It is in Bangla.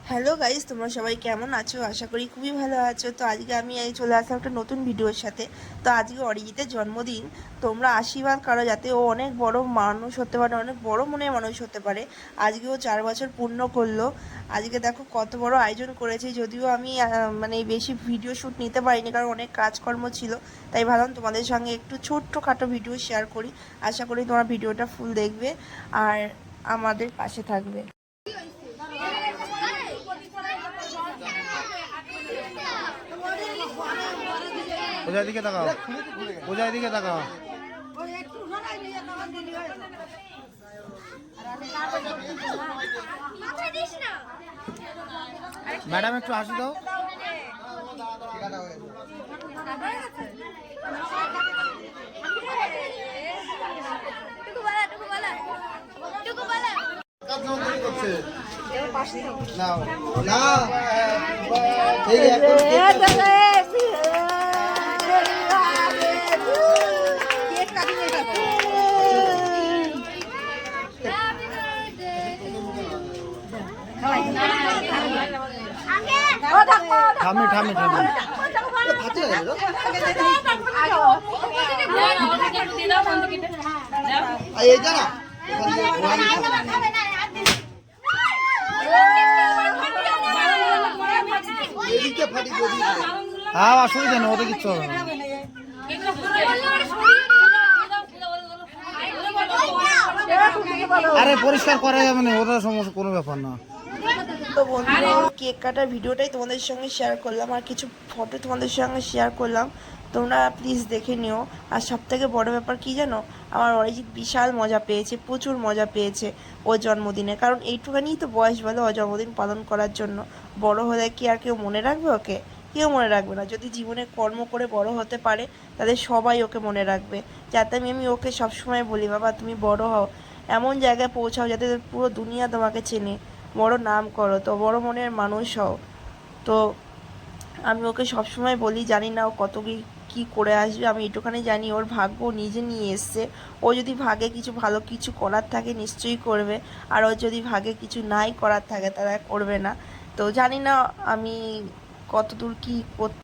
হ্যালো গাইস, তোমরা সবাই কেমন আছো? আশা করি খুবই ভালো আছো। তো আজকে আমি এই চলে আসলাম একটা নতুন ভিডিওর সাথে। তো আজকে অরিজিতের জন্মদিন। তোমরা আশীর্বাদ করো যাতে ও অনেক বড় মানুষ হতে পারে, অনেক বড় মনের মানুষ হতে পারে। আজকে ও 4 বছর পূর্ণ করলো। আজকে দেখো কত বড় আয়োজন করেছে। যদিও আমি মানে বেশি ভিডিও শ্যুট নিতে পারিনি, কারণ অনেক কাজকর্ম ছিল। তাই ভাবলাম তোমাদের সঙ্গে একটু ছোট্টখাটো ভিডিও শেয়ার করি। আশা করি তোমরা ভিডিওটা ফুল দেখবে আর আমাদের পাশে থাকবে। পূজার দিকে তাকাও, পূজার দিকে তাকাও। ম্যাডাম একটু হাসি দাও। ঠামি ঠামি ঠামি হ্যাঁ, অসুবিধা নেই, ওদের কিচ্ছু হবে না। আরে পরিষ্কার করা যাবে না, ওদের সমস্যা কোনো ব্যাপার না। তো বন্ধুরা, কেক কাটার ভিডিওটাই তোমাদের সঙ্গে শেয়ার করলাম আর কিছু ফটো তোমাদের সঙ্গে শেয়ার করলাম। তোমরা প্লিজ দেখে নিও। আর সবথেকে বড় ব্যাপার কি জানো, আমার অরিজিৎ বিশাল মজা পেয়েছে, প্রচুর মজা পেয়েছে ওর জন্মদিনে। কারণ এইটুখানিই তো বয়স বলো ওর জন্মদিন পালন করার জন্য। বড় হলে কি আর কেউ মনে রাখবে ওকে? কেউ মনে রাখবে না। যদি জীবনে কর্ম করে বড় হতে পারে তাদের সবাই ওকে মনে রাখবে। যাতে আমি ওকে সবসময় বলি, বাবা তুমি বড় হও, এমন জায়গায় পৌঁছাও যাতে পুরো দুনিয়া তোমাকে চেনে, বড় নাম করো, তো বড় মনের মানুষ হও। তো আমি ওকে সবসময় বলি, জানি না ও কত কী করে আসবে, আমি এটুখানি জানি ওর ভাগ্য নিজে নিয়ে এসছে। ও যদি ভাগে কিছু ভালো কিছু করার থাকে নিশ্চয়ই করবে, আর ও যদি ভাগে কিছু নাই করার থাকে তারা করবে না। তো জানি না আমি কত দূর কী